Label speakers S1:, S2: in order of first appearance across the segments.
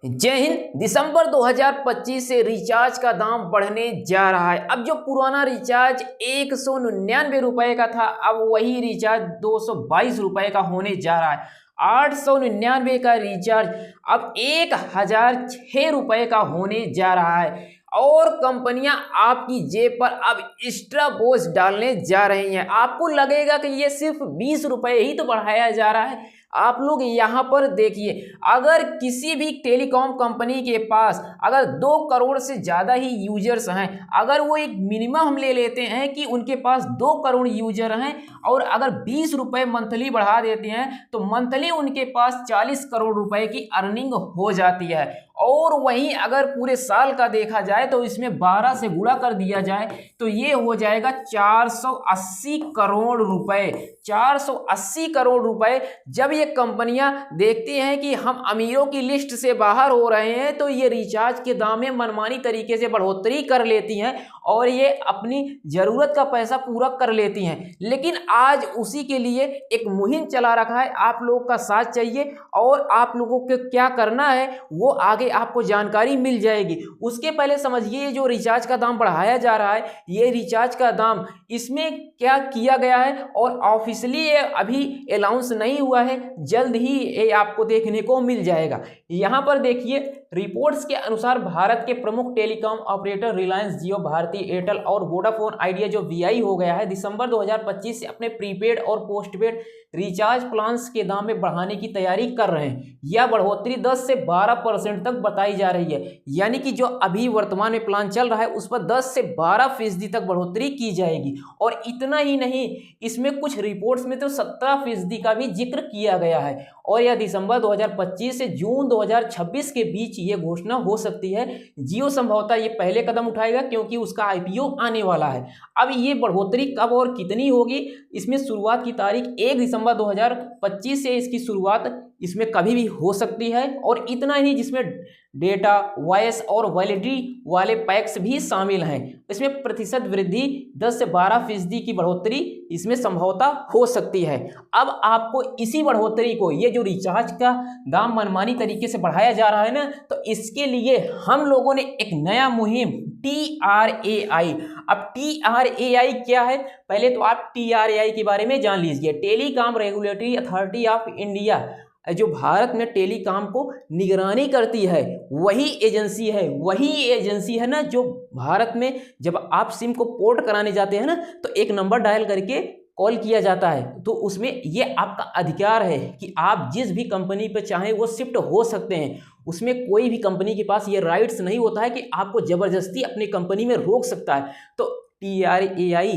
S1: जय हिंद। दिसंबर 2025 से रिचार्ज का दाम बढ़ने जा रहा है। अब जो पुराना रिचार्ज 199 रुपए का था, अब वही रिचार्ज 222 रुपए का होने जा रहा है। 899 का रिचार्ज अब 1006 रुपए का होने जा रहा है। और कंपनियां आपकी जेब पर अब एक्स्ट्रा बोझ डालने जा रही हैं। आपको लगेगा कि ये सिर्फ 20 रुपए ही तो बढ़ाया जा रहा है। आप लोग यहाँ पर देखिए, अगर किसी भी टेलीकॉम कंपनी के पास अगर 2 करोड़ से ज़्यादा ही यूजर्स हैं, अगर वो एक मिनिमम हम ले लेते हैं कि उनके पास 2 करोड़ यूजर हैं और अगर 20 रुपये मंथली बढ़ा देते हैं तो मंथली उनके पास 40 करोड़ रुपए की अर्निंग हो जाती है। और वहीं अगर पूरे साल का देखा जाए तो इसमें 12 से गुणा कर दिया जाए तो ये हो जाएगा 480 करोड़ रुपए। 480 करोड़ रुपए जब ये कंपनियां देखती हैं कि हम अमीरों की लिस्ट से बाहर हो रहे हैं तो ये रिचार्ज के दाम में मनमानी तरीके से बढ़ोतरी कर लेती हैं और ये अपनी ज़रूरत का पैसा पूरा कर लेती हैं। लेकिन आज उसी के लिए एक मुहिम चला रखा है। आप लोगों का साथ चाहिए और आप लोगों को क्या करना है वो आगे आपको जानकारी मिल जाएगी। उसके पहले समझिए, जो रिचार्ज का दाम बढ़ाया जा रहा है, ये रिचार्ज का दाम इसमें क्या किया गया है और ऑफिशियली ये अभी अनाउंस नहीं हुआ है, जल्द ही ये आपको देखने को मिल जाएगा। यहाँ पर देखिए, रिपोर्ट्स के अनुसार भारत के प्रमुख टेलीकॉम ऑपरेटर रिलायंस जियो, भारती एयरटेल और वोडाफोन आइडिया जो वीआई हो गया है, दिसंबर 2025 से अपने प्रीपेड और पोस्टपेड रिचार्ज प्लान्स के दाम में बढ़ाने की तैयारी कर रहे हैं। यह बढ़ोतरी 10 से 12% तक बताई जा रही है, यानी कि जो अभी वर्तमान में प्लान चल रहा है उस पर 10 से 12% तक बढ़ोतरी की जाएगी। और इतना ही नहीं, इसमें कुछ रिपोर्ट्स में तो 17% का भी जिक्र किया गया है और यह दिसंबर 2025 से जून 2026 के बीच ये घोषणा हो सकती है। जियो संभवतः ये पहले कदम उठाएगा क्योंकि उसका आईपीओ आने वाला है। अब ये बढ़ोतरी कब और कितनी होगी, इसमें शुरुआत की तारीख 1 दिसंबर 2025 से इसकी शुरुआत इसमें कभी भी हो सकती है। और इतना ही, जिसमें डेटा, वॉइस और वैलिडिटी वाले पैक्स भी शामिल हैं। इसमें प्रतिशत वृद्धि 10 से 12% की बढ़ोतरी इसमें संभवतः हो सकती है। अब आपको इसी बढ़ोतरी को, ये जो रिचार्ज का दाम मनमानी तरीके से बढ़ाया जा रहा है ना, तो इसके लिए हम लोगों ने एक नया मुहिम TRAI। अब TRAI क्या है, पहले तो आप TRAI के बारे में जान लीजिए। Telecom regulatory authority of India, जो भारत में टेलीकॉम को निगरानी करती है, वही एजेंसी है ना, जो भारत में जब आप सिम को पोर्ट कराने जाते हैं ना तो एक नंबर डायल करके कॉल किया जाता है, तो उसमें ये आपका अधिकार है कि आप जिस भी कंपनी पर चाहें वो शिफ्ट हो सकते हैं। उसमें कोई भी कंपनी के पास ये राइट्स नहीं होता है कि आपको ज़बरदस्ती अपनी कंपनी में रोक सकता है। तो TRAI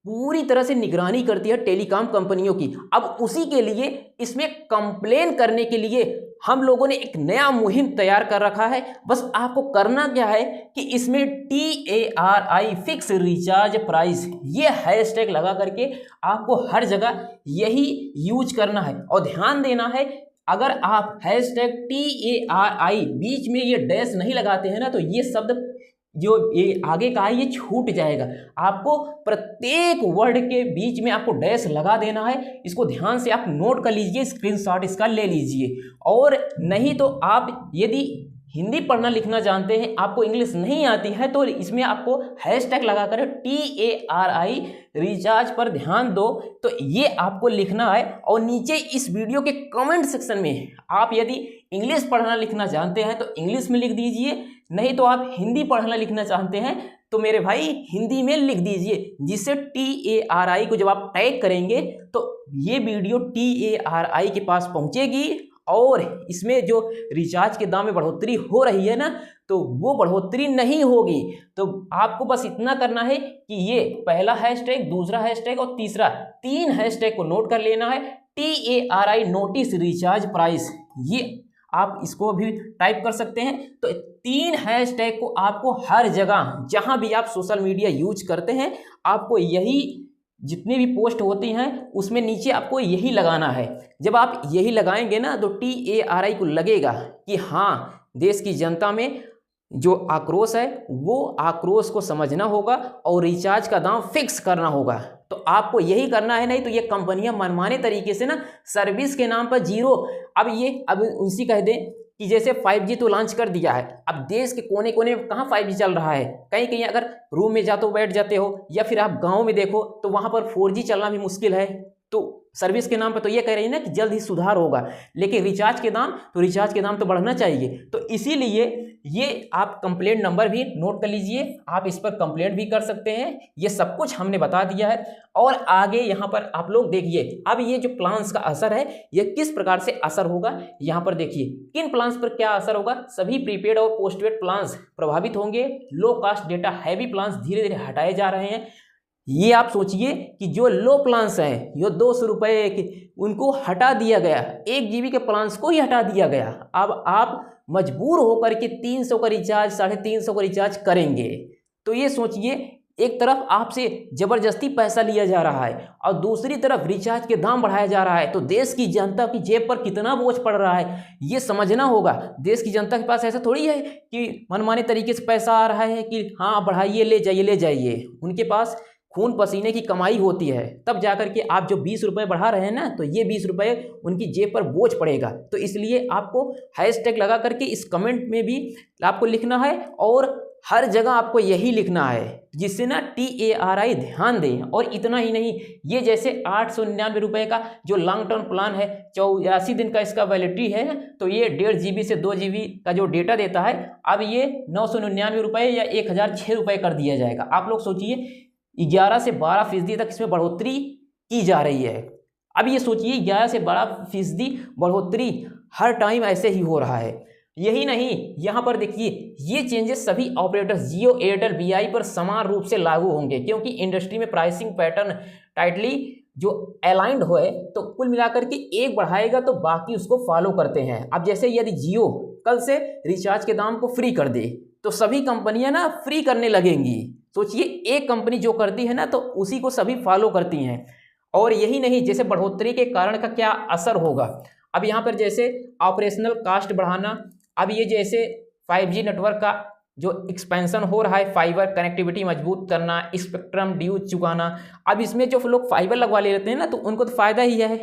S1: पूरी तरह से निगरानी करती है टेलीकॉम कंपनियों की। अब उसी के लिए इसमें कंप्लेन करने के लिए हम लोगों ने एक नया मुहिम तैयार कर रखा है। बस आपको करना क्या है कि इसमें TRAI फिक्स रिचार्ज प्राइस, ये हैशटैग लगा करके आपको हर जगह यही यूज करना है। और ध्यान देना है, अगर आप हैशटैग TRAI बीच में ये डैश नहीं लगाते हैं ना, तो ये शब्द जो ये आगे का है ये छूट जाएगा। आपको प्रत्येक वर्ड के बीच में आपको डैश लगा देना है। इसको ध्यान से आप नोट कर लीजिए, स्क्रीनशॉट इसका ले लीजिए। और नहीं तो आप यदि हिंदी पढ़ना लिखना जानते हैं, आपको इंग्लिश नहीं आती है, तो इसमें आपको हैशटैग लगा कर TRAI रिचार्ज पर ध्यान दो, तो ये आपको लिखना है। और नीचे इस वीडियो के कमेंट सेक्शन में आप यदि इंग्लिश पढ़ना लिखना जानते हैं तो इंग्लिश में लिख दीजिए, नहीं तो आप हिंदी पढ़ना लिखना चाहते हैं तो मेरे भाई हिंदी में लिख दीजिए, जिससे TRAI को जब आप टैग करेंगे तो ये वीडियो TRAI के पास पहुंचेगी। और इसमें जो रिचार्ज के दाम में बढ़ोतरी हो रही है ना, तो वो बढ़ोतरी नहीं होगी। तो आपको बस इतना करना है कि ये पहला हैशटैग, दूसरा हैशटैग और तीसरा, 3 हैशटैग को नोट कर लेना है। TRAI नोटिस रिचार्ज प्राइस, ये आप इसको भी टाइप कर सकते हैं। तो 3 हैशटैग को आपको हर जगह जहां भी आप सोशल मीडिया यूज करते हैं, आपको यही जितनी भी पोस्ट होती हैं उसमें नीचे आपको यही लगाना है। जब आप यही लगाएंगे ना तो TRAI को लगेगा कि हाँ, देश की जनता में जो आक्रोश है वो आक्रोश को समझना होगा और रिचार्ज का दाम फिक्स करना होगा। तो आपको यही करना है, नहीं तो ये कंपनियां मनमाने तरीके से ना सर्विस के नाम पर जीरो, अब उनसे कह दें कि जैसे 5G तो लॉन्च कर दिया है, अब देश के कोने कोने में कहाँ 5G चल रहा है, कहीं कहीं अगर रूम में जाते हो बैठ जाते हो, या फिर आप गांव में देखो तो वहां पर 4G चलना भी मुश्किल है। तो सर्विस के नाम पर तो ये कह रही है ना कि जल्द ही सुधार होगा, लेकिन रिचार्ज के दाम तो बढ़ना चाहिए। तो इसीलिए ये आप कंप्लेंट नंबर भी नोट कर लीजिए, आप इस पर कंप्लेंट भी कर सकते हैं। ये सब कुछ हमने बता दिया है। और आगे यहाँ पर आप लोग देखिए, अब ये जो प्लान्स का असर है ये किस प्रकार से असर होगा, यहाँ पर देखिए किन प्लान्स पर क्या असर होगा। सभी प्रीपेड और पोस्टपेड प्लान्स प्रभावित होंगे। लो कास्ट डेटा हैवी प्लान्स धीरे धीरे हटाए जा रहे हैं। ये आप सोचिए कि जो लो प्लान्स हैं, ये 200 रुपये के, उनको हटा दिया गया, 1 GB के प्लान्स को ही हटा दिया गया। अब आप मजबूर होकर के 300 का रिचार्ज, 350 का रिचार्ज करेंगे। तो ये सोचिए, एक तरफ आपसे जबरदस्ती पैसा लिया जा रहा है और दूसरी तरफ रिचार्ज के दाम बढ़ाया जा रहा है। तो देश की जनता की जेब पर कितना बोझ पड़ रहा है ये समझना होगा। देश की जनता के पास ऐसा थोड़ी है कि मनमाने तरीके से पैसा आ रहा है कि हाँ बढ़ाइए, ले जाइए ले जाइए। उनके पास खून पसीने की कमाई होती है, तब जाकर के आप जो 20 रुपये बढ़ा रहे हैं ना, तो ये 20 रुपये उनकी जेब पर बोझ पड़ेगा। तो इसलिए आपको हैशटैग लगा करके इस कमेंट में भी आपको लिखना है और हर जगह आपको यही लिखना है, जिससे ना TARI ध्यान दें। और इतना ही नहीं, ये जैसे 899 रुपये का जो लॉन्ग टर्म प्लान है, 84 दिन का इसका वैलिडिटी है, तो ये 1.5 GB से 2 GB का जो डेटा देता है, अब ये 999 रुपये या 1006 रुपये कर दिया जाएगा। आप लोग सोचिए, 11 से 12% तक इसमें बढ़ोतरी की जा रही है। अब ये सोचिए 11 से 12% बढ़ोतरी हर टाइम ऐसे ही हो रहा है। यही नहीं, यहाँ पर देखिए ये चेंजेस सभी ऑपरेटर्स जियो, एयरटेल, VI पर समान रूप से लागू होंगे, क्योंकि इंडस्ट्री में प्राइसिंग पैटर्न टाइटली जो अलाइंड हो है। तो कुल मिलाकर के एक बढ़ाएगा तो बाकी उसको फॉलो करते हैं। अब जैसे यदि जियो कल से रिचार्ज के दाम को फ्री कर दे तो सभी कंपनियां ना फ्री करने लगेंगी। सोचिए, एक कंपनी जो करती है ना तो उसी को सभी फॉलो करती हैं। और यही नहीं, जैसे बढ़ोतरी के कारण का क्या असर होगा। अब यहाँ पर जैसे ऑपरेशनल कास्ट बढ़ाना, अब ये जैसे 5G नेटवर्क का जो एक्सपेंशन हो रहा है, फाइबर कनेक्टिविटी मजबूत करना, स्पेक्ट्रम ड्यूज चुकाना। अब इसमें जो लोग फाइबर लगवा लेते हैं ना तो उनको तो फ़ायदा ही है।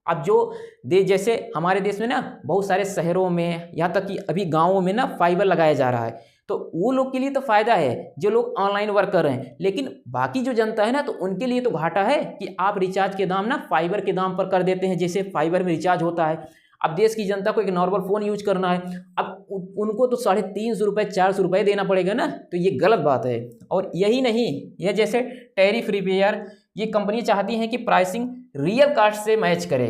S1: अब जो जैसे हमारे देश में ना बहुत सारे शहरों में, यहाँ तक कि अभी गाँवों में ना फाइबर लगाया जा रहा है, तो वो लोग के लिए तो फ़ायदा है जो लोग ऑनलाइन वर्क कर रहे हैं। लेकिन बाकी जो जनता है ना तो उनके लिए तो घाटा है कि आप रिचार्ज के दाम ना फाइबर के दाम पर कर देते हैं, जैसे फाइबर में रिचार्ज होता है। अब देश की जनता को एक नॉर्मल फ़ोन यूज करना है, अब उनको तो 350 रुपये 400 रुपये देना पड़ेगा ना, तो ये गलत बात है। और यही नहीं, यह जैसे टैरिफ रिपेयर, ये कंपनी चाहती हैं कि प्राइसिंग रियल कास्ट से मैच करे।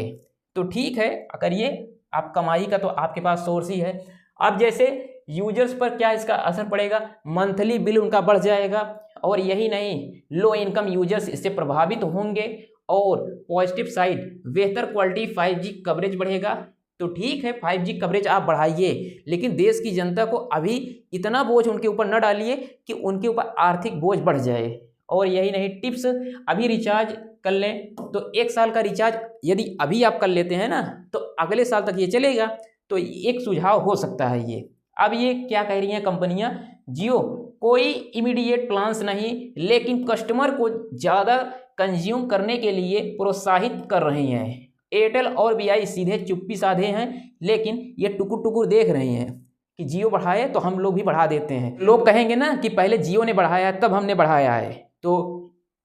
S1: तो ठीक है, अगर ये आप कमाई का तो आपके पास सोर्स ही है। अब जैसे यूजर्स पर क्या इसका असर पड़ेगा, मंथली बिल उनका बढ़ जाएगा। और यही नहीं, लो इनकम यूजर्स इससे प्रभावित होंगे। और पॉजिटिव साइड, बेहतर क्वालिटी 5G कवरेज बढ़ेगा। तो ठीक है, 5G कवरेज आप बढ़ाइए, लेकिन देश की जनता को अभी इतना बोझ उनके ऊपर न डालिए कि उनके ऊपर आर्थिक बोझ बढ़ जाए। और यही नहीं, टिप्स, अभी रिचार्ज कर लें तो 1 साल का रिचार्ज यदि अभी आप कर लेते हैं ना तो अगले साल तक ये चलेगा। तो एक सुझाव हो सकता है ये। अब ये क्या कह रही हैं कंपनियां, जियो कोई इमीडिएट प्लान्स नहीं, लेकिन कस्टमर को ज़्यादा कंज्यूम करने के लिए प्रोत्साहित कर रही हैं। एयरटेल और VI सीधे चुप्पी साधे हैं, लेकिन ये टुकुर टुकुर देख रहे हैं कि जियो बढ़ाए तो हम लोग भी बढ़ा देते हैं। लोग कहेंगे ना कि पहले जियो ने बढ़ाया तब हमने बढ़ाया है। तो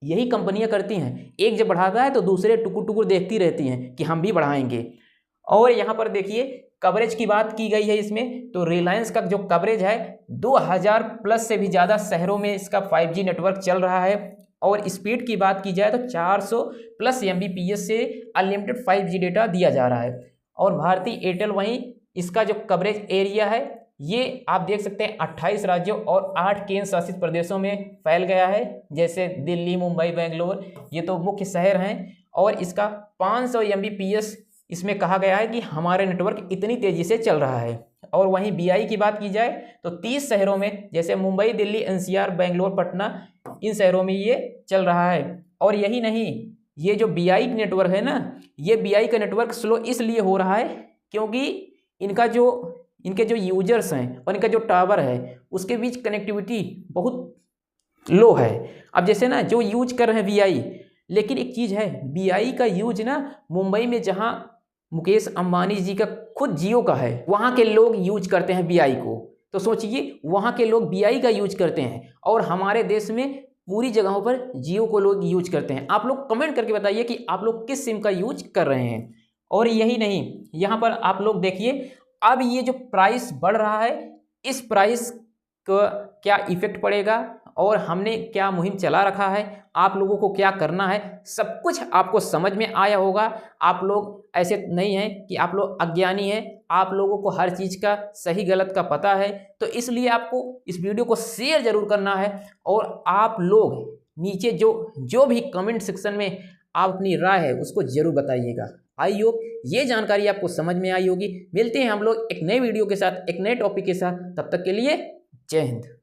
S1: यही कंपनियां करती हैं, एक जब बढ़ाता है तो दूसरे टुकुर टुकुर देखती रहती हैं कि हम भी बढ़ाएंगे। और यहाँ पर देखिए कवरेज की बात की गई है इसमें, तो रिलायंस का जो कवरेज है 2000 प्लस से भी ज़्यादा शहरों में इसका 5G नेटवर्क चल रहा है। और स्पीड की बात की जाए तो 400 प्लस Mbps से अनलिमिटेड 5G डेटा दिया जा रहा है। और भारती एयरटेल वहीं इसका जो कवरेज एरिया है ये आप देख सकते हैं 28 राज्यों और 8 केंद्र शासित प्रदेशों में फैल गया है, जैसे दिल्ली, मुंबई, बेंगलोर, ये तो मुख्य शहर हैं। और इसका 500 Mbps इसमें कहा गया है कि हमारे नेटवर्क इतनी तेज़ी से चल रहा है। और वहीं VI की बात की जाए तो 30 शहरों में, जैसे मुंबई, दिल्ली, NCR, बेंगलोर, पटना, इन शहरों में ये चल रहा है। और यही नहीं, ये जो VI नेटवर्क है ना, ये VI का नेटवर्क स्लो इसलिए हो रहा है क्योंकि इनके जो यूजर्स हैं और इनका जो टावर है उसके बीच कनेक्टिविटी बहुत लो है। अब जैसे ना जो यूज कर रहे हैं VI, लेकिन एक चीज़ है, VI का यूज ना मुंबई में जहाँ मुकेश अंबानी जी का खुद जियो का है, वहाँ के लोग यूज करते हैं वीआई को। तो सोचिए वहाँ के लोग वीआई का यूज करते हैं और हमारे देश में पूरी जगहों पर जियो को लोग यूज करते हैं। आप लोग कमेंट करके बताइए कि आप लोग किस सिम का यूज कर रहे हैं। और यही नहीं, यहाँ पर आप लोग देखिए अब ये जो प्राइस बढ़ रहा है, इस प्राइस का क्या इफेक्ट पड़ेगा और हमने क्या मुहिम चला रखा है, आप लोगों को क्या करना है, सब कुछ आपको समझ में आया होगा। आप लोग ऐसे नहीं हैं कि आप लोग अज्ञानी हैं, आप लोगों को हर चीज़ का सही गलत का पता है। तो इसलिए आपको इस वीडियो को शेयर जरूर करना है और आप लोग नीचे जो भी कमेंट सेक्शन में आप अपनी राय है उसको जरूर बताइएगा। आई होप ये जानकारी आपको समझ में आई होगी। मिलते हैं हम लोग एक नए वीडियो के साथ, एक नए टॉपिक के साथ। तब तक के लिए जय हिंद।